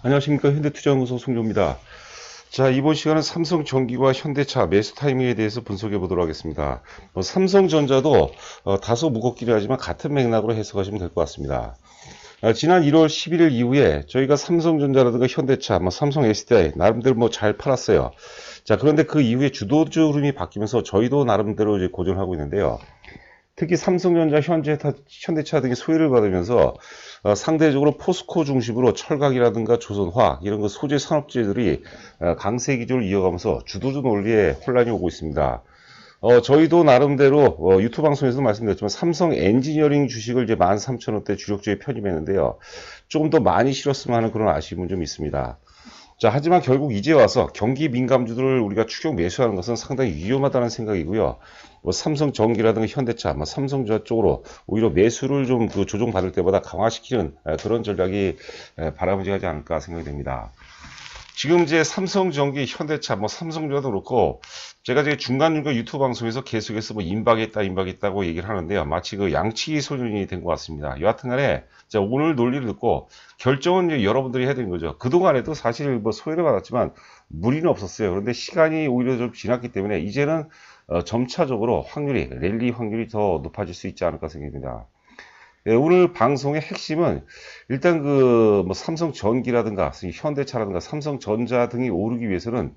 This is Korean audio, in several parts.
안녕하십니까. 현대투자연구소 송조입니다. 자, 이번 시간은 삼성전기와 현대차 매수 타이밍에 대해서 분석해 보도록 하겠습니다. 삼성전자도 다소 무겁긴 하지만 같은 맥락으로 해석하시면 될 것 같습니다. 지난 1월 11일 이후에 저희가 삼성전자라든가 현대차, 삼성 SDI 나름대로 잘 팔았어요. 자, 그런데 그 이후에 주도주 흐름이 바뀌면서 저희도 나름대로 이제 고전하고 있는데요. 특히 삼성전자, 현대차 등이 소외를 받으면서 상대적으로 포스코 중심으로 철강이라든가 조선화학 이런 거 소재 산업재들이 강세 기조를 이어가면서 주도주 논리에 혼란이 오고 있습니다. 저희도 나름대로 유튜브 방송에서도 말씀드렸지만 삼성 엔지니어링 주식을 이제 13,000원대 주력주에 편입했는데요. 조금 더 많이 실었으면 하는 그런 아쉬움은 좀 있습니다. 자, 하지만 결국 이제 와서 경기 민감주들을 우리가 추격 매수하는 것은 상당히 위험하다는 생각이고요. 삼성전기라든가 현대차, 삼성전자 쪽으로 오히려 매수를 좀 조정받을 때보다 강화시키는 그런 전략이 바람직하지 않을까 생각이 됩니다. 지금 이제 삼성전기, 현대차, 삼성전자도 그렇고 제가 이제 중간중간 유튜브 방송에서 계속해서 임박했다고 얘기를 하는데요. 마치 그 양치기 소년이 된 것 같습니다. 여하튼간에 오늘 논리를 듣고 결정은 이제 여러분들이 해야 되는 거죠. 그동안에도 사실 소외를 받았지만 무리는 없었어요. 그런데 시간이 오히려 좀 지났기 때문에 이제는 점차적으로 랠리 확률이 더 높아질 수 있지 않을까 생각합니다. 예, 오늘 방송의 핵심은 일단 삼성전기라든가 현대차라든가 삼성전자 등이 오르기 위해서는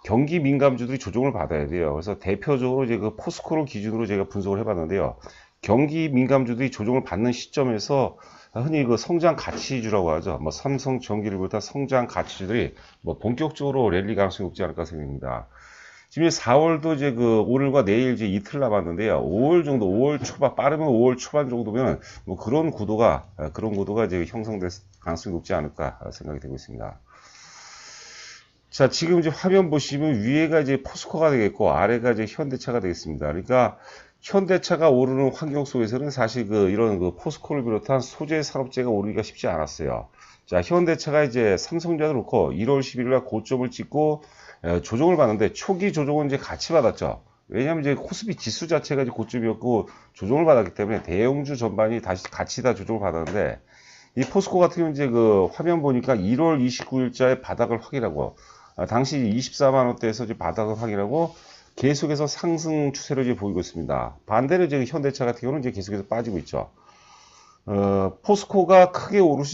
경기 민감주들이 조정을 받아야 돼요. 그래서 대표적으로 이제 그 포스코를 기준으로 제가 분석을 해봤는데요. 경기 민감주들이 조정을 받는 시점에서 흔히 그 성장 가치주라고 하죠. 삼성전기를 비롯한 성장 가치주들이 본격적으로 랠리 가능성이 높지 않을까 생각합니다. 지금 4월도 이제 오늘과 내일 이제 이틀 남았는데요. 5월 초반, 빠르면 5월 초반 정도면 그런 구도가 이제 형성될 가능성이 높지 않을까 생각이 되고 있습니다. 자, 지금 이제 화면 보시면 위에가 이제 포스코가 되겠고 아래가 이제 현대차가 되겠습니다. 그러니까 현대차가 오르는 환경 속에서는 사실 이런 포스코를 비롯한 소재 산업재가 오르기가 쉽지 않았어요. 자, 현대차가 이제 삼성전자도 그렇고 1월 11일 날 고점을 찍고 조정을 받는데 초기 조정은 이제 같이 받았죠. 왜냐하면 이제 코스피 지수 자체가 이제 고점이었고 조정을 받았기 때문에 대형주 전반이 다시 같이 다 조정을 받았는데 이 포스코 같은 경우는 이제 화면 보니까 1월 29일자에 바닥을 확인하고 당시 24만 원대에서 이제 바닥을 확인하고 계속해서 상승 추세를 이제 보이고 있습니다. 반대로 이제 현대차 같은 경우는 이제 계속해서 빠지고 있죠. 포스코가 크게 오를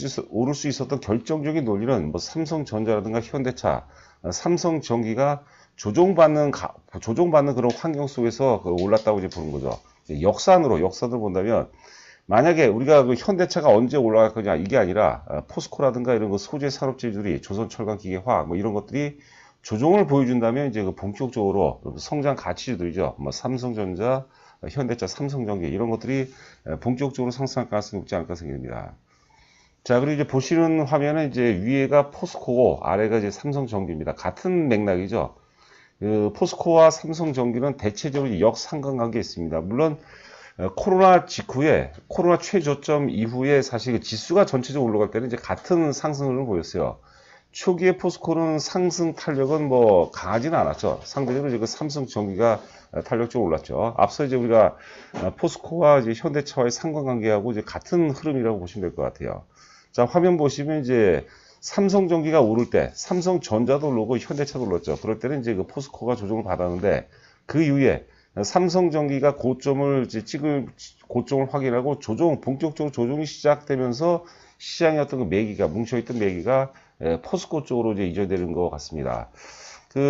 수 있었던 결정적인 논리는 삼성전자라든가 현대차, 삼성전기가 조종받는 그런 환경 속에서 올랐다고 이제 보는 거죠. 역산으로 본다면 만약에 우리가 현대차가 언제 올라갈 거냐 이게 아니라 포스코라든가 이런 소재 산업재들이 조선철강기계화 이런 것들이 조정을 보여준다면 이제 본격적으로 성장 가치주들이죠. 삼성전자, 현대차, 삼성전기 이런 것들이 본격적으로 상승할 가능성이 높지 않을까 생각됩니다. 자, 그리고 이제 보시는 화면은 이제 위에가 포스코고 아래가 이제 삼성전기입니다. 같은 맥락이죠. 포스코와 삼성전기는 대체적으로 역상관관계에 있습니다. 물론 코로나 직후에 코로나 최저점 이후에 사실 지수가 전체적으로 올라갈 때는 이제 같은 상승을 보였어요. 초기에 포스코는 상승 탄력은 강하지는 않았죠. 상대적으로 이제 삼성전기가 탄력적으로 올랐죠. 앞서 이제 우리가 포스코와 이제 현대차와의 상관관계하고 이제 같은 흐름이라고 보시면 될 것 같아요. 자, 화면 보시면 이제 삼성전기가 오를 때 삼성전자도 오르고 현대차도 올랐죠. 그럴 때는 이제 포스코가 조정을 받았는데 그 이후에 삼성전기가 고점을 확인하고 본격적으로 조정이 시작되면서 시장의 어떤 뭉쳐있던 매기가 포스코 쪽으로 이제 이전되는 것 같습니다.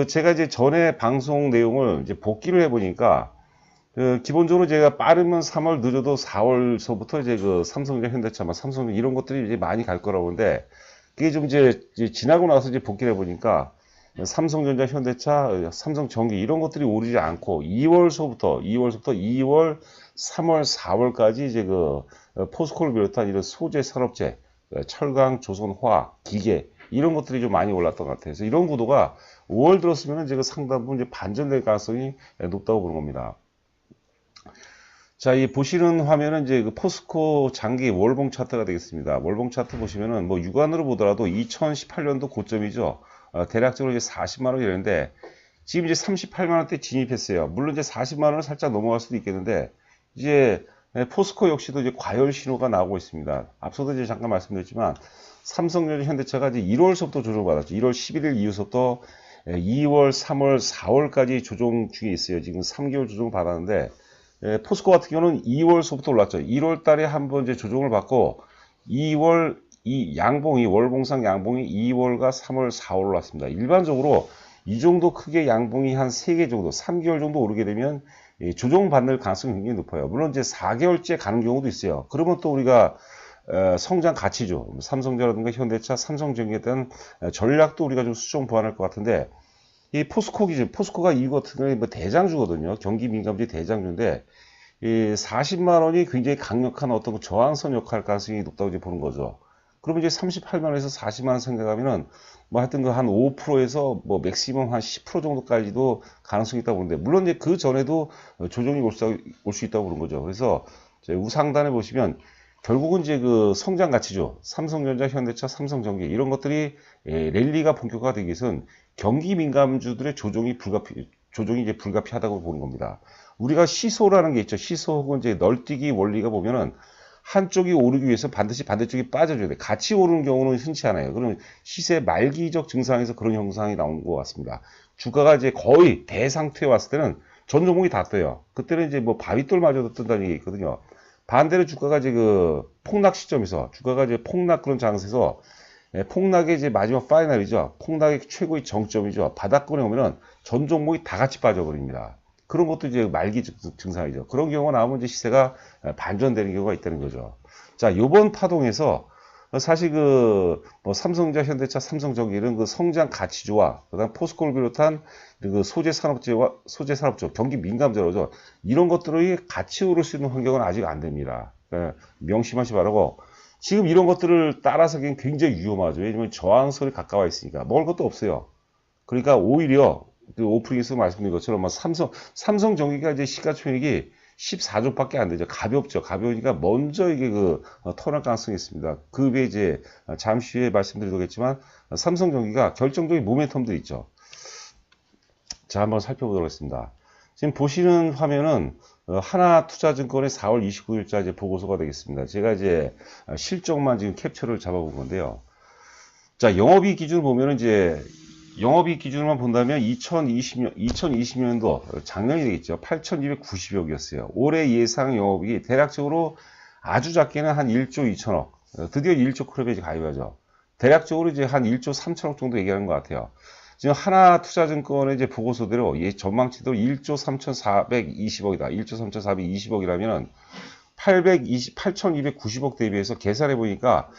제가 이제 전에 방송 내용을 이제 복기를 해보니까, 기본적으로 제가 빠르면 3월, 늦어도 4월서부터 이제 삼성전자, 현대차, 삼성 이런 것들이 이제 많이 갈 거라고 하는데, 그게 좀 이제 지나고 나서 이제 복기를 해보니까, 삼성전자, 현대차, 삼성전기 이런 것들이 오르지 않고 2월서부터 2월, 3월, 4월까지 이제 포스코를 비롯한 이런 소재 산업재, 철강, 조선화학, 기계 이런 것들이 좀 많이 올랐던 것 같아요. 그래서 이런 구도가 5월 들었으면 이제 상당 부분 이제 반전될 가능성이 높다고 보는 겁니다. 자, 이 보시는 화면은 이제 포스코 장기 월봉 차트가 되겠습니다. 월봉 차트 보시면은 육안으로 보더라도 2018년도 고점이죠. 대략적으로 이제 40만 원이 되는데 지금 이제 38만 원대 진입했어요. 물론 이제 40만 원을 살짝 넘어갈 수도 있겠는데 이제 네, 포스코 역시도 이제 과열 신호가 나오고 있습니다. 앞서도 이제 잠깐 말씀드렸지만 삼성전자, 현대차가 이제 1월서부터 조정받았죠. 1월 11일 이후부터 2월, 3월, 4월까지 조정 중에 있어요. 지금 3개월 조정 받았는데 포스코 같은 경우는 2월서부터 올랐죠. 1월 달에 한번 이제 조정을 받고 2월 이 양봉이 월봉상 양봉이 2월과 3월, 4월 올랐습니다. 일반적으로 이 정도 크게 양봉이 한 3개 정도, 3개월 정도 오르게 되면 조정받을 가능성이 굉장히 높아요. 물론 이제 4개월째 가는 경우도 있어요. 그러면 또 우리가 성장 가치죠. 삼성전자라든가 현대차, 삼성전기에 대한 전략도 우리가 좀 수정 보완할 것 같은데 이 포스코 기준, 포스코가 이거 같은 경우에 뭐 대장주거든요. 경기 민감주의 대장주인데 이 40만 원이 굉장히 강력한 어떤 저항선 역할 가능성이 높다고 이제 보는 거죠. 그러면 이제 38만 원에서 40만 원 생각하면은 뭐 하여튼 그 한 5%에서 뭐 맥시멈 한 10% 정도까지도 가능성이 있다고 보는데 물론 이제 그 전에도 조정이 올 수 있다고 보는 거죠. 그래서 우상단에 보시면 결국은 이제 그 성장 가치죠. 삼성전자, 현대차, 삼성전기 이런 것들이 랠리가 본격화가 되기 위해서는 경기 민감주들의 조정이 이제 불가피하다고 보는 겁니다. 우리가 시소라는 게 있죠. 시소 혹은 이제 널뛰기 원리가 보면은 한쪽이 오르기 위해서 반드시 반대쪽이 빠져줘야 돼. 같이 오르는 경우는 흔치 않아요. 그러면 시세 말기적 증상에서 그런 현상이 나온 것 같습니다. 주가가 이제 거의 대상태에 왔을 때는 전 종목이 다 떠요. 그때는 이제 뭐 바위돌마저도 뜬다는 얘기 있거든요. 반대로 주가가 이제 그 폭락 시점에서 주가가 이제 폭락 그런 장세에서 폭락의 이제 마지막 파이널이죠. 폭락의 최고의 정점이죠. 바닥권에 오면은 전 종목이 다 같이 빠져버립니다. 그런 것도 이제 말기 증상이죠. 그런 경우가 나오면 이제 시세가 반전되는 경우가 있다는 거죠. 자, 요번 파동에서 사실 뭐 삼성전자, 현대차, 삼성전기 이런 그 성장 가치주와 그다음 포스코를 비롯한 그 소재 산업주, 경기 민감주로죠. 이런 것들이 같이 오를 수 있는 환경은 아직 안 됩니다. 명심하시 바라고. 지금 이런 것들을 따라서기엔 굉장히 위험하죠. 왜냐면 저항선이 가까워 있으니까 먹을 것도 없어요. 그러니까 오히려 그 오프닝에서 말씀드린 것처럼 뭐 삼성전기가 이제 시가총액이 14조밖에 안 되죠. 가볍죠. 가벼우니까 먼저 이게 턴할 가능성이 있습니다. 그 외에 이제 잠시 후에 말씀드리겠지만 삼성전기가 결정적인 모멘텀도 있죠. 자, 한번 살펴보도록 하겠습니다. 지금 보시는 화면은 하나투자증권의 4월 29일자 이제 보고서가 되겠습니다. 제가 이제 실적만 지금 캡처를 잡아본 건데요. 자, 영업이익 기준을 보면은 이제 영업이익 기준으로만 본다면 2020년도 작년이 되겠죠. 8,290억이었어요. 올해 예상 영업이익이 대략적으로 아주 작게는 한 1조 2천억. 드디어 1조 클럽에 가입하죠. 대략적으로 이제 한 1조 3천억 정도 얘기하는 것 같아요. 지금 하나투자증권의 이제 보고서대로 전망치도 1조 3,420억이다. 1조 3,420억이라면 8,290억 대비해서 계산해 보니까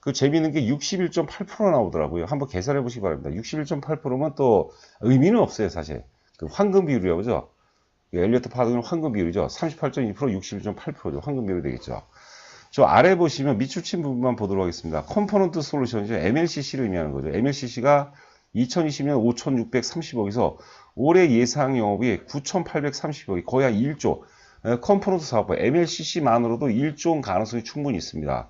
그 재미있는 게 61.8% 나오더라고요. 한번 계산해 보시기 바랍니다. 61.8%면 또 의미는 없어요, 사실. 그 황금 비율이라고 그죠? 엘리어트 파동은 황금 비율이죠. 38.2%, 61.8%죠. 황금 비율이 되겠죠. 저 아래 보시면 밑줄친 부분만 보도록 하겠습니다. 컴포넌트 솔루션이죠. MLCC를 의미하는 거죠. MLCC가 2020년 5,630억에서 올해 예상 영업이 9,830억이 거의 한 1조. 컴포넌트 사업부 MLCC만으로도 1조 가능성이 충분히 있습니다.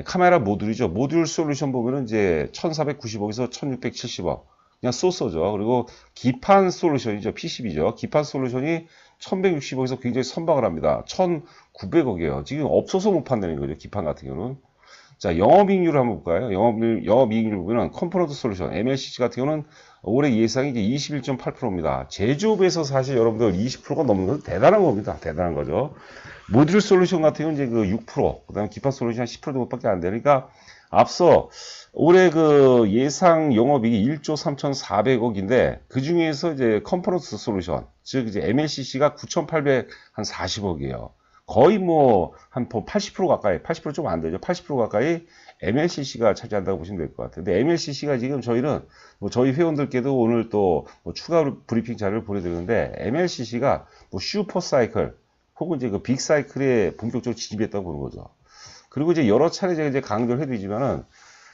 카메라 모듈이죠. 모듈 솔루션 보면은 이제 1,490억에서 1,670억. 그냥 쏘쏘죠. 그리고 기판 솔루션이죠. PCB죠. 기판 솔루션이 1,160억에서 굉장히 선방을 합니다. 1,900억이에요. 지금 없어서 못 판다는 거죠. 기판 같은 경우는. 자, 영업이익률을 한번 볼까요? 영업이익률 보면 컴포넌트 솔루션, MLCC 같은 경우는 올해 예상이 이제 21.8%입니다. 제조업에서 사실 여러분들 20%가 넘는 건 대단한 겁니다. 대단한 거죠. 모듈 솔루션 같은 경우는 이제 그 6%, 그 다음에 기판 솔루션 한 10% 정도밖에 안 되니까 앞서 올해 그 예상 영업이익이 1조 3,400억인데 그 중에서 이제 컴포넌트 솔루션, 즉 이제 MLCC가 9,840억이에요. 거의 뭐 한 80% 가까이, 80% 좀 안 되죠. 80% 가까이 MLCC가 차지한다고 보시면 될 것 같아요. 근데 MLCC가 지금 저희는 뭐 저희 회원들께도 오늘 또 뭐 추가 브리핑 자료를 보내드리는데 MLCC가 뭐 슈퍼 사이클 혹은 이제 그 빅 사이클에 본격적으로 진입했다고 보는 거죠. 그리고 이제 여러 차례 제가 이제 강조를 해드리지만은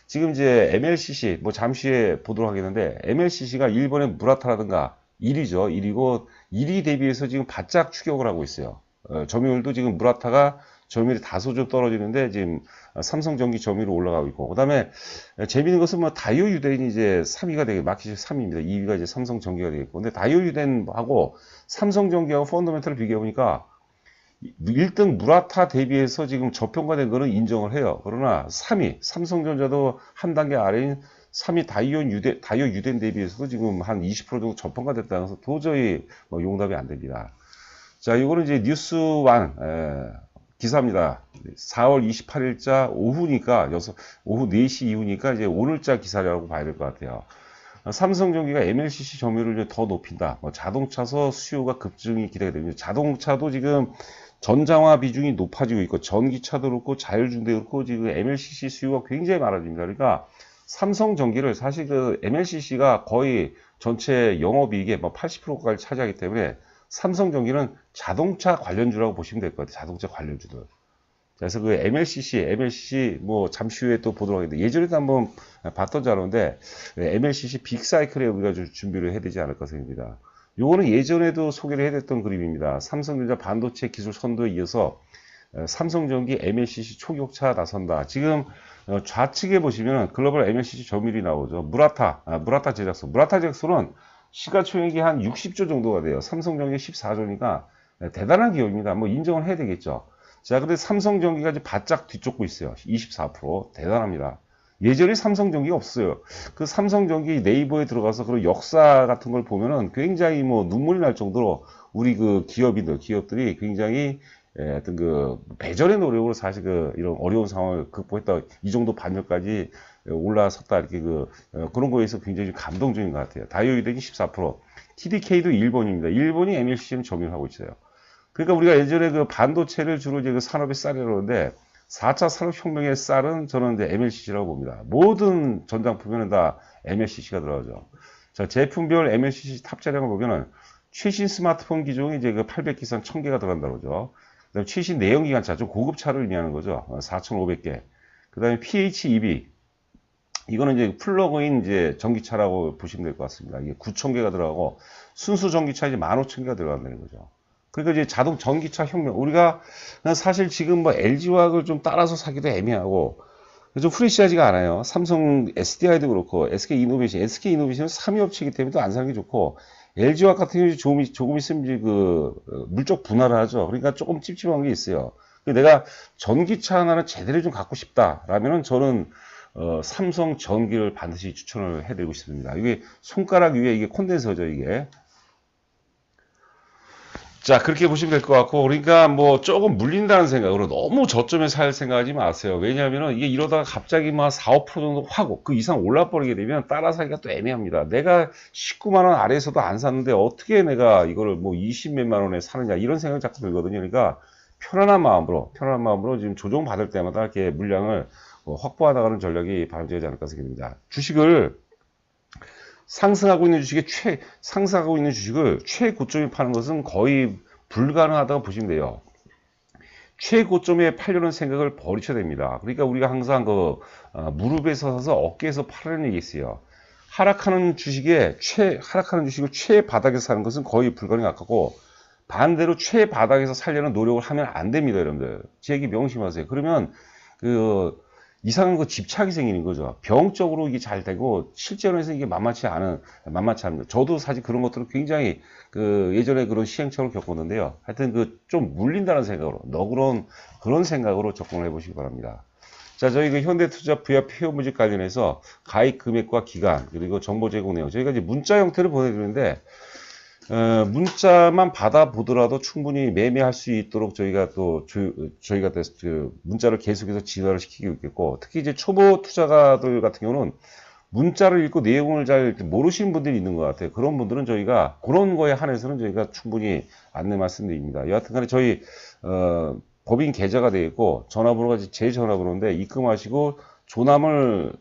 지금 이제 MLCC 뭐 잠시 후에 보도록 하겠는데 MLCC가 일본의 무라타라든가 1위죠. 1위고 1위 대비해서 지금 바짝 추격을 하고 있어요. 점유율도 지금 무라타가 점유율이 다소 좀 떨어지는데 지금 삼성전기 점유율이 올라가고 있고, 그 다음에 재미있는 것은 뭐 다이오 유덴이 이제 3위가 되게 마켓 3위입니다. 2위가 이제 삼성전기가 되겠고, 근데 다이오 유덴하고 삼성전기하고 펀더멘털을 비교해 보니까 1등 무라타 대비해서 지금 저평가된 거는 인정을 해요. 그러나 3위, 삼성전자도 한 단계 아래인 3위 다이오 유덴 대비해서도 지금 한 20% 정도 저평가됐다는 것은 도저히 뭐 용납이 안 됩니다. 자, 이거는 이제 뉴스완, 기사입니다. 4월 28일자 오후니까, 오후 4시 이후니까 이제 오늘자 기사라고 봐야 될 것 같아요. 삼성전기가 MLCC 점유율을 더 높인다. 뭐 자동차서 수요가 급증이 기대가 됩니다. 자동차도 지금 전장화 비중이 높아지고 있고, 전기차도 그렇고, 자율주행도 그렇고, 지금 MLCC 수요가 굉장히 많아집니다. 그러니까 삼성전기를 사실 그 MLCC가 거의 전체 영업이익의 뭐 80%까지 차지하기 때문에 삼성전기는 자동차 관련주라고 보시면 될 것 같아요. 자동차 관련주들. 그래서 그 MLCC 뭐 잠시 후에 또 보도록 하겠는데 예전에도 한번 봤던 자료인데 MLCC 빅사이클에 우리가 좀 준비를 해야 되지 않을까 생각합니다. 요거는 예전에도 소개를 해드렸던 그림입니다. 삼성전자 반도체 기술 선도에 이어서 삼성전기 MLCC 초격차 나선다. 지금 좌측에 보시면 글로벌 MLCC 점유율이 나오죠. 무라타 제작소. 무라타 제작소는 시가총액이 한 60조 정도가 돼요. 삼성전기 14조니까 대단한 기업입니다. 뭐 인정을 해야 되겠죠. 자, 근데 삼성전기가 이제 바짝 뒤쫓고 있어요. 24%. 대단합니다. 예전에 삼성전기가 없어요. 그 삼성전기 네이버에 들어가서 그런 역사 같은 걸 보면은 굉장히 뭐 눈물이 날 정도로 우리 그 기업들이 굉장히 어떤 그 배전의 노력으로 사실 그 이런 어려운 상황을 극복했다. 이 정도 반열까지 올라섰다. 이렇게 그런 거에서 굉장히 감동적인 것 같아요. 다이오이덴이 14%, TDK도 일본입니다. 일본이 MLCC는 점유하고 있어요. 그러니까 우리가 예전에 그 반도체를 주로 이제 그 산업의 쌀이라고 하는데 4차 산업혁명의 쌀은 저는 이제 MLCC라고 봅니다. 모든 전장품에는 다 MLCC가 들어가죠. 자, 제품별 MLCC 탑재량을 보면은 최신 스마트폰 기종이 이제 그 800기선 1000개가 들어간다고 그러죠. 그다음에 최신 내연기관차, 좀 고급차를 의미하는 거죠. 4,500개. 그다음에 PHEV. 이거는 이제 플러그인 이제 전기차라고 보시면 될 것 같습니다. 이게 9,000개가 들어가고 순수 전기차 이제 15,000개가 들어간다는 거죠. 그러니까 이제 전기차 혁명. 우리가 사실 지금 뭐 LG화학을 좀 따라서 사기도 애매하고 좀 프레시하지가 않아요. 삼성 SDI도 그렇고 SK이노베이션은 3위 업체이기 때문에 또 안 사는 게 좋고 LG화학 같은 경우는 조금 있으면 이제 그 물적 분할을 하죠. 그러니까 조금 찝찝한 게 있어요. 내가 전기차 하나는 제대로 좀 갖고 싶다라면은 저는 삼성 전기를 반드시 추천을 해드리고 싶습니다. 이게 손가락 위에 이게 콘덴서죠, 이게. 자, 그렇게 보시면 될 것 같고, 그러니까 뭐 조금 물린다는 생각으로 너무 저점에 살 생각하지 마세요. 왜냐하면 이게 이러다가 갑자기 막 4, 5% 정도 확 그 이상 올라버리게 되면 따라 사기가 또 애매합니다. 내가 19만 원 아래에서도 안 샀는데 어떻게 내가 이거를 뭐 20몇만 원에 사느냐 이런 생각이 자꾸 들거든요. 그러니까 편안한 마음으로 지금 조정 받을 때마다 이렇게 물량을 확보해 나가는 전략이 바람직하지 않을까 생각합니다. 주식을 상승하고 있는 주식을 최고점에 파는 것은 거의 불가능하다고 보시면 돼요. 최고점에 팔려는 생각을 버리셔야 됩니다. 그러니까 우리가 항상 무릎에 서서 어깨에서 팔으는 얘기 있어요. 하락하는 주식을 최바닥에서 사는 것은 거의 불가능에 가깝고 반대로 최바닥에서 살려는 노력을 하면 안 됩니다, 여러분들. 제 얘기 명심하세요. 그러면 이상한 집착이 생기는 거죠. 병적으로 이게 잘 되고 실제로는 이게 만만치 않은. 저도 사실 그런 것들을 굉장히 예전에 그런 시행착오를 겪었는데요. 하여튼 좀 물린다는 생각으로 너그러운 그런 생각으로 접근을 해보시기 바랍니다. 자, 저희 현대투자 VIP회원무직 관련해서 가입 금액과 기간 그리고 정보 제공 내용 저희가 이제 문자 형태를 보내드리는데 문자만 받아보더라도 충분히 매매할 수 있도록 저희가 문자를 계속해서 진화를 시키고 있겠고, 특히 이제 초보 투자가들 같은 경우는 문자를 읽고 내용을 잘 모르시는 분들이 있는 것 같아요. 그런 분들은 저희가 그런 거에 한해서는 저희가 충분히 안내 말씀드립니다. 여하튼 간에 저희, 법인 계좌가 되어 있고, 전화번호가 제 전화번호인데 입금하시고 조남을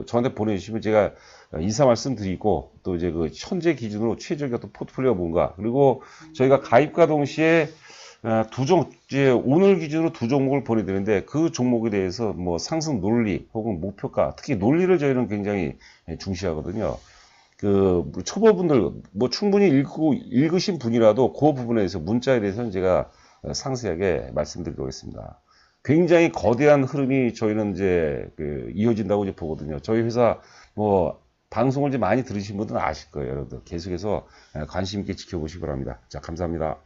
저한테 보내주시면 제가 인사 말씀드리고 또 이제 현재 기준으로 최적의 또 포트폴리오가 뭔가 그리고 저희가 가입과 동시에 이제 오늘 기준으로 2종목을 보내드리는데 그 종목에 대해서 뭐 상승 논리 혹은 목표가 특히 논리를 저희는 굉장히 중시하거든요. 초보분들 뭐 충분히 읽으신 분이라도 그 부분에 대해서 문자에 대해서는 제가 상세하게 말씀드리도록 하겠습니다. 굉장히 거대한 흐름이 저희는 이제 이어진다고 이제 보거든요. 저희 회사 뭐 방송을 이제 많이 들으신 분들은 아실 거예요. 여러분들 계속해서 관심 있게 지켜보시기 바랍니다. 자, 감사합니다.